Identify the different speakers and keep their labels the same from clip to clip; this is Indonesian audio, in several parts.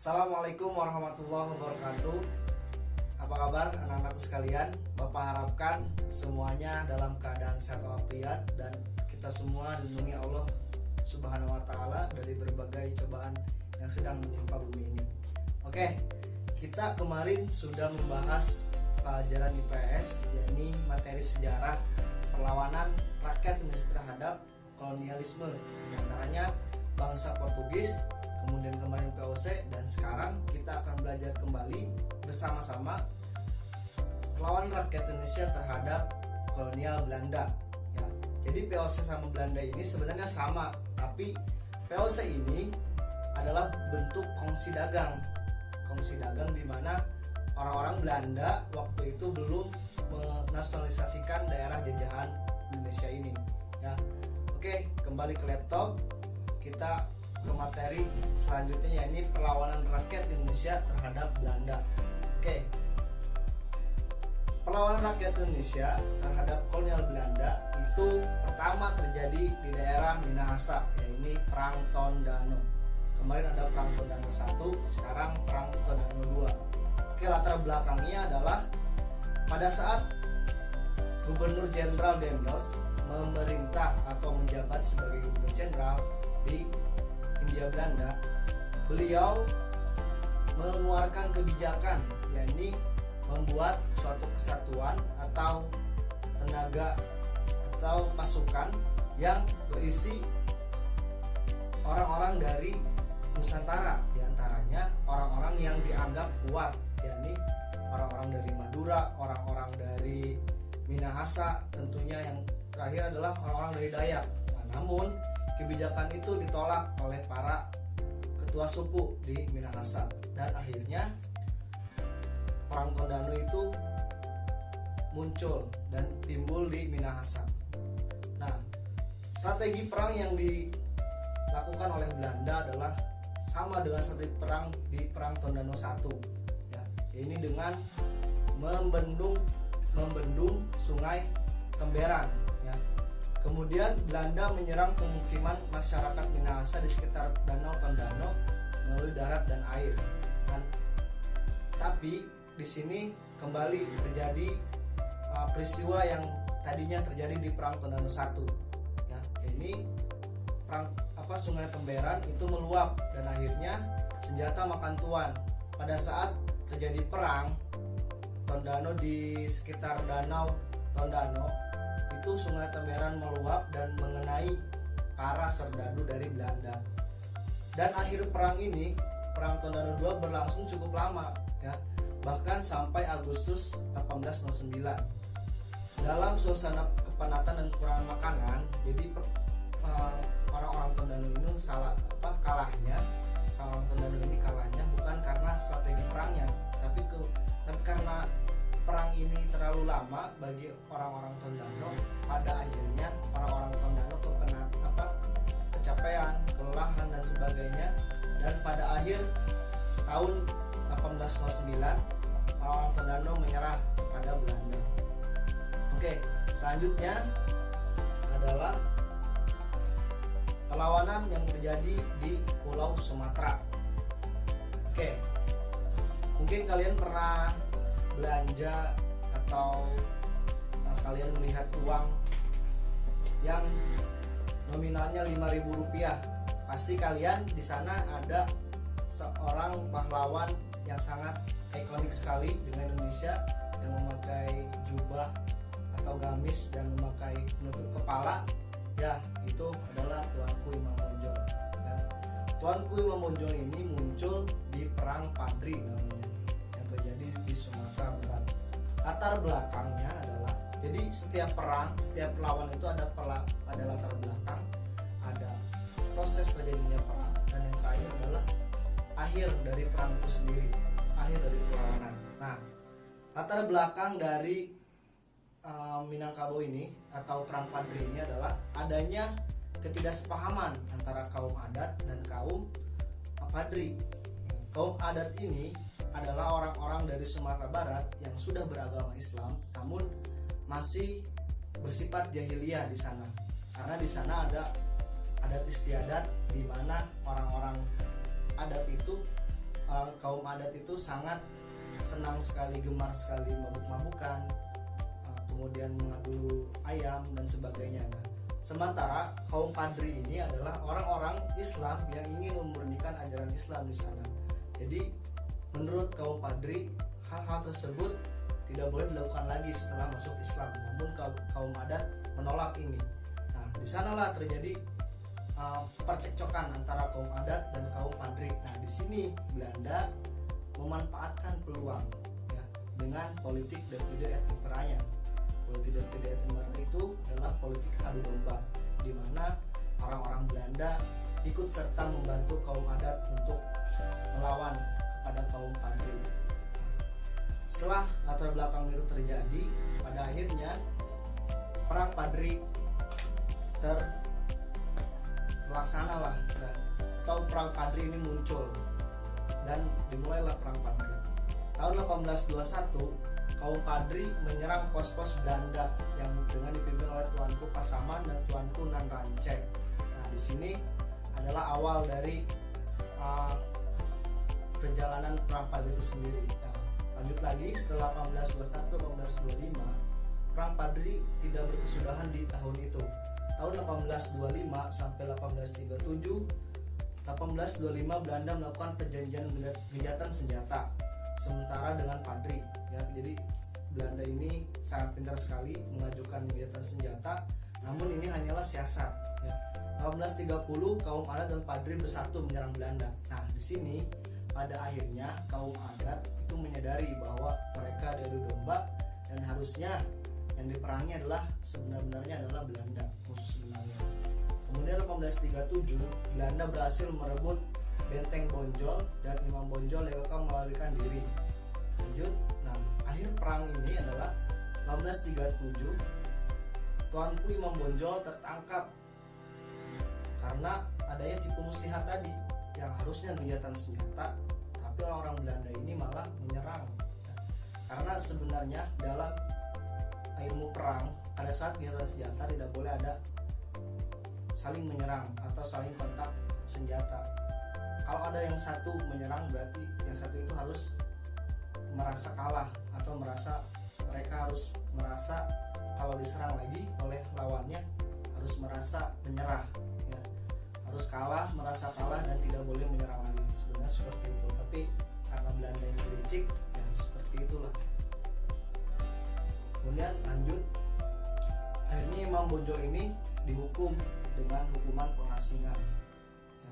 Speaker 1: Assalamualaikum warahmatullahi wabarakatuh. Apa kabar anak-anakku sekalian? Bapak harapkan semuanya dalam keadaan sehat walafiat dan kita semua dilindungi Allah Subhanahu wa taala dari berbagai cobaan yang sedang menimpa bumi ini. Oke, kita kemarin sudah membahas pelajaran IPS, yakni materi sejarah perlawanan rakyat Indonesia terhadap kolonialisme, diantaranya bangsa Portugis, kemudian kemarin VOC, dan sekarang kita akan belajar kembali bersama-sama perlawanan rakyat Indonesia terhadap kolonial Belanda. Ya, jadi VOC sama Belanda ini sebenarnya sama, tapi VOC ini adalah bentuk kongsi dagang di mana orang-orang Belanda waktu itu belum menasionalisasikan daerah jajahan Indonesia ini. Ya, oke, kembali ke laptop, kita ke materi selanjutnya, yakni perlawanan rakyat Indonesia terhadap Belanda. Oke. Perlawanan rakyat Indonesia terhadap kolonial Belanda itu pertama terjadi di daerah Minahasa, yakni Perang Tondano. Kemarin ada Perang Tondano 1, sekarang Perang Tondano 2. Oke, latar belakangnya adalah pada saat Gubernur Jenderal Daendels memerintah atau menjabat sebagai Gubernur Jenderal di Hindia Belanda, beliau mengeluarkan kebijakan, yakni membuat suatu kesatuan atau tenaga atau pasukan yang berisi orang-orang dari Nusantara, diantaranya orang-orang yang dianggap kuat, yakni orang-orang dari Madura, orang-orang dari Minahasa, tentunya yang terakhir adalah orang-orang dari Dayak. Nah, namun kebijakan itu ditolak oleh para ketua suku di Minahasa, dan akhirnya Perang Tondano itu muncul dan timbul di Minahasa. Nah, strategi perang yang dilakukan oleh Belanda adalah sama dengan strategi perang di Perang Tondano 1, ya, ini dengan membendung Sungai Temberan, ya. Kemudian Belanda menyerang pemukiman masyarakat Minahasa di sekitar Danau Tondano melalui darat dan air. Dan tapi di sini kembali terjadi peristiwa yang tadinya terjadi di Perang Tondano 1. Ya, ini Sungai Temberan itu meluap dan akhirnya senjata makan tuan. Pada saat terjadi perang Tondano di sekitar Danau Tondano, itu Sungai Temberan meluap dan mengenai para serdadu dari Belanda. Dan akhir perang ini, Perang Tondano 2 berlangsung cukup lama, ya, bahkan sampai Agustus 1809. Dalam suasana kepenatan dan kekurangan makanan, jadi orang-orang Tondano ini kalahnya. Orang Tondano ini kalahnya bukan karena strategi perangnya, tapi karena perang ini terlalu lama bagi orang-orang Tondano. Pada akhirnya orang-orang Tondano kecapean, kelelahan dan sebagainya, dan pada akhir tahun 1809 orang-orang Tondano menyerah pada Belanda. Oke, selanjutnya adalah perlawanan yang terjadi di Pulau Sumatera. Oke, mungkin kalian pernah belanja atau kalian melihat uang yang nominalnya Rp5.000. Pasti kalian di sana ada seorang pahlawan yang sangat ikonik sekali dengan Indonesia, yang memakai jubah atau gamis dan memakai penutup kepala. Ya, itu adalah Tuanku Imam Bonjol. Ya. Tuanku Imam Bonjol ini muncul di Perang Padri namanya, yang terjadi di Sumatera Barat. Latar belakangnya adalah, jadi setiap perang, setiap perlawanan itu ada latar belakang, ada proses terjadinya perang, dan yang terakhir adalah akhir dari perang itu sendiri, akhir dari perlawanan. Nah, latar belakang dari Minangkabau ini atau Perang Padri ini adalah adanya ketidaksepahaman antara kaum adat dan kaum Padri. Kaum adat ini adalah orang-orang dari Sumatera Barat yang sudah beragama Islam, namun masih bersifat jahiliyah di sana. Karena di sana ada adat istiadat di mana orang-orang adat itu kaum adat itu sangat senang sekali, gemar sekali mabuk-mabukan, kemudian mengadu ayam dan sebagainya. Nah, sementara kaum Padri ini adalah orang-orang Islam yang ingin memurnikan ajaran Islam di sana. Jadi menurut kaum Padri, hal-hal tersebut tidak boleh dilakukan lagi setelah masuk Islam. Namun kaum adat menolak ini. Nah, di sanalah terjadi percekcokan antara kaum adat dan kaum Padri. Nah, di sini Belanda memanfaatkan peluang ya dengan politik divide et impera-nya. Politik divide et impera itu adalah politik adu domba, di mana orang-orang Belanda ikut serta membantu kaum adat untuk melawan kepada kaum Padri. Setelah latar belakang itu terjadi, pada akhirnya perang Padri terlaksana lah, atau perang Padri ini muncul dan dimulailah perang Padri. Tahun 1821 kaum Padri menyerang pos-pos Belanda yang dengan dipimpin oleh Tuanku Pasaman dan Tuanku Nan Rance. Nah, di sini adalah awal dari perjalanan perang Padri itu sendiri. Nah, lanjut lagi setelah 1821-1825, perang Padri tidak berkesudahan di tahun itu. Tahun 1825 sampai 1837, 1825 Belanda melakukan perjanjian gencatan senjata sementara dengan Padri ya. Jadi Belanda ini sangat pintar sekali mengajukan gencatan senjata, namun ini hanyalah siasat ya. 1830 kaum adat dan Padri bersatu menyerang Belanda. Nah, di sini pada akhirnya kaum adat itu menyadari bahwa mereka diadu domba dan harusnya yang diperangi adalah sebenarnya adalah Belanda, musuh sebenarnya. Kemudian 1837 Belanda berhasil merebut benteng Bonjol dan Imam Bonjol yang akan melarikan diri. Lanjut, nah akhir perang ini adalah 1837 Tuanku Imam Bonjol tertangkap karena adanya tipu muslihat tadi yang harusnya gencatan senjata, tapi orang-orang Belanda ini malah menyerang. Karena sebenarnya dalam ilmu perang pada saat gencatan senjata tidak boleh ada saling menyerang atau saling kontak senjata. Kalau ada yang satu menyerang berarti yang satu itu harus merasa kalah atau mereka harus merasa kalau diserang lagi oleh lawannya harus merasa menyerah ya. Harus kalah, merasa kalah dan tidak boleh menyerang lagi. Sebenarnya seperti itu, tapi karena Belanda ini licik ya seperti itulah. Kemudian lanjut, akhirnya Imam Bonjol ini dihukum dengan hukuman pengasingan ya.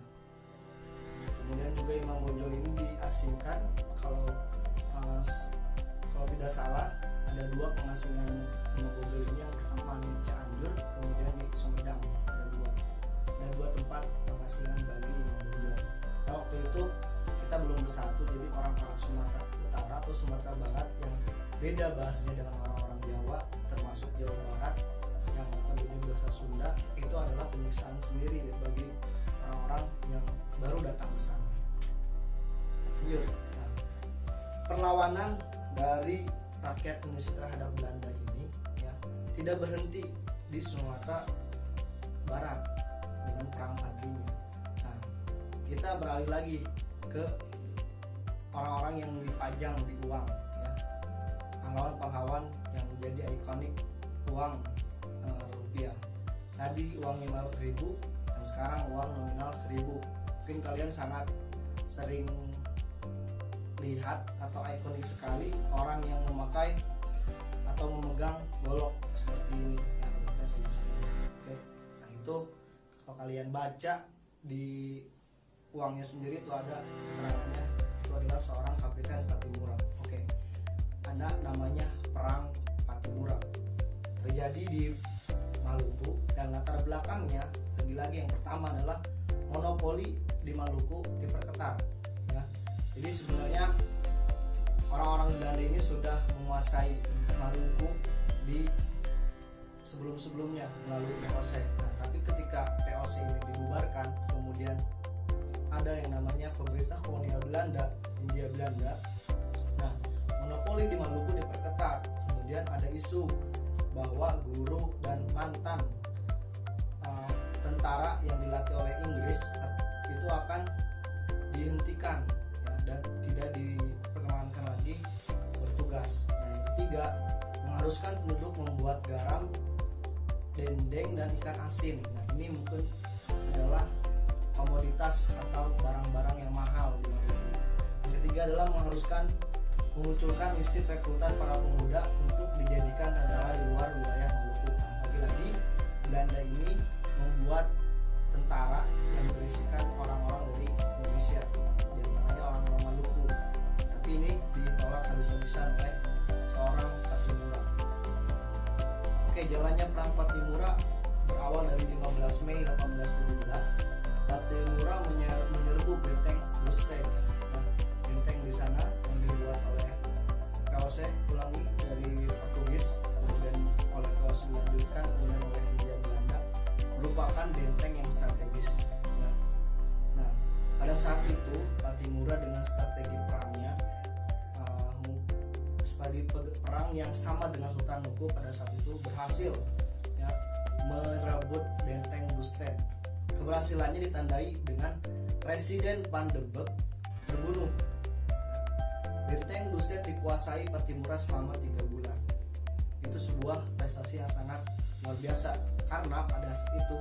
Speaker 1: Kemudian juga Imam Bonjol ini diasingkan. Kalau tidak salah ada dua pengasingan Imam Bonjol ini, yang pertama di Cianjur, kemudian di Sumedang. Ada dua tempat pengasingan bagi Imam Bonjol. Nah, waktu itu kita belum bersatu, jadi orang-orang Sumatera Utara atau Sumatera Barat yang beda bahasanya dengan orang-orang Jawa, termasuk Jawa Barat yang notabene bahasa Sunda, itu adalah penyiksaan sendiri bagi orang-orang yang baru datang ke sana. Nah, perlawanan dari rakyat Indonesia terhadap Belanda ini ya tidak berhenti di Sumatera Barat dengan perang Padrinya. Nah, kita beralih lagi ke orang-orang yang dipajang di uang ya, pahlawan-pahlawan yang menjadi ikonik uang rupiah. Tadi uang 5.000 dan sekarang uang nominal 1.000. Mungkin kalian sangat sering lihat atau ikonik sekali orang yang memakai atau memegang golok seperti ini. Oke. Nah, itu kalau kalian baca di uangnya sendiri itu ada keterangannya, itu adalah seorang Kapiten Patimura. Oke. Ada namanya perang Patimura. Terjadi di Maluku dan latar belakangnya lagi-lagi yang pertama adalah monopoli di Maluku diperketat ya. Jadi sebenarnya orang-orang Belanda ini sudah menguasai Maluku di sebelum-sebelumnya melalui VOC. Nah, tapi ketika VOC ini dibubarkan, kemudian ada yang namanya pemerintah kolonial Belanda, Hindia Belanda. Nah, monopoli di Maluku diperketat. Kemudian ada isu bahwa guru dan mantan tentara yang dilatih oleh Inggris itu akan dihentikan ya, dan ketiga, mengharuskan penduduk membuat garam, dendeng, dan ikan asin. Nah, ini mungkin adalah komoditas atau barang-barang yang mahal di Maluku. Yang ketiga adalah mengharuskan memunculkan isi rekrutan para pemuda untuk dijadikan tentara di luar wilayah Maluku. Nah, lagi-lagi Belanda ini membuat tentara yang berisikan orang-orang dari Indonesia, di antaranya orang-orang Maluku. Tapi ini ditolak habis-habisan oleh seorang Pattimura. Oke, jalannya perang Pattimura berawal dari 15 Mei 1817. Pattimura menyerbu benteng Lustig. Nah, benteng di sana yang dibuat oleh VOC ulangi dari Portugis, kemudian oleh VOC dilanjutkan kemudian oleh Hindia Belanda, merupakan benteng yang strategis. Ya. Nah, pada saat itu Pattimura dengan strategi perangnya, strategi perang yang sama dengan Sultan Nuku pada saat itu berhasil ya, merebut benteng Lustig. Keberhasilannya ditandai dengan Presiden Van de Beek terbunuh. Benteng Lustig dikuasai Pattimura selama 3 bulan. Itu sebuah prestasi yang sangat luar biasa karena pada saat itu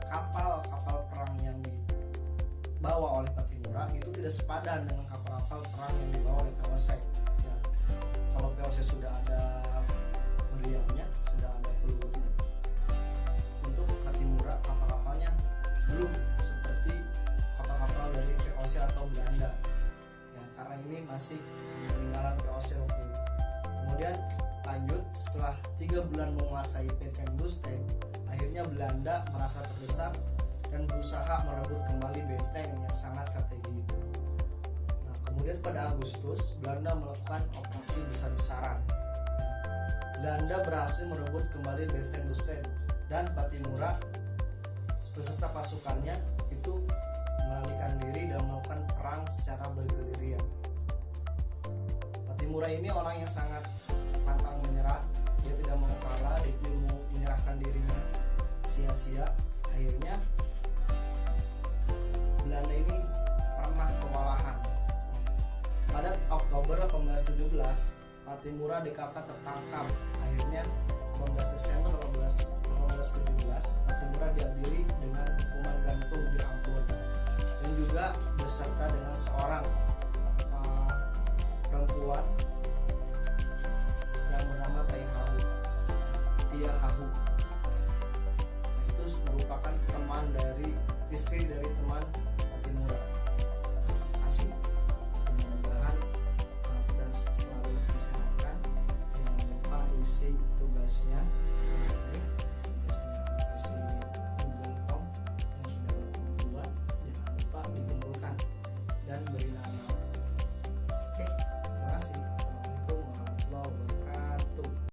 Speaker 1: kapal-kapal perang yang dibawa oleh Pattimura itu tidak sepadan dengan kapal-kapal perang yang dibawa oleh VOC. Ya, kalau VOC sudah ada meriamnya, sudah ada pelurunya, untuk Pattimura kapal-kapalnya belum seperti kapal-kapal dari VOC atau Belanda. Ya, karena ini masih peninggalan VOC waktu itu. Kemudian lanjut, setelah 3 bulan menguasai benteng Lustig, akhirnya Belanda merasa terdesak dan berusaha merebut kembali benteng yang sangat strategi itu. Nah, kemudian pada Agustus Belanda melakukan operasi besar-besaran. Belanda berhasil merebut kembali benteng Lustig dan Pattimura beserta pasukannya itu melarikan diri dan melakukan perang secara bergerilya. Pattimura ini orang yang sangat pantang menyerah, dia tidak mau kalah, dia mau menyerahkan dirinya sia-sia. Akhirnya Belanda ini pernah kewalahan. Pada Oktober 1817 Pattimura DKK tertangkap. Akhirnya 18 Desember 1817 Pattimura diadili dengan hukuman gantung di Ambon dan juga beserta dengan seorang perempuan yang bernama Tia Hahu. Nah, itu merupakan teman dari istri dari teman Pattimura. Asik. Mudah-mudahan kita selalu disehatkan. Jangan lupa isi tugasnya setelah ini, tugasnya isi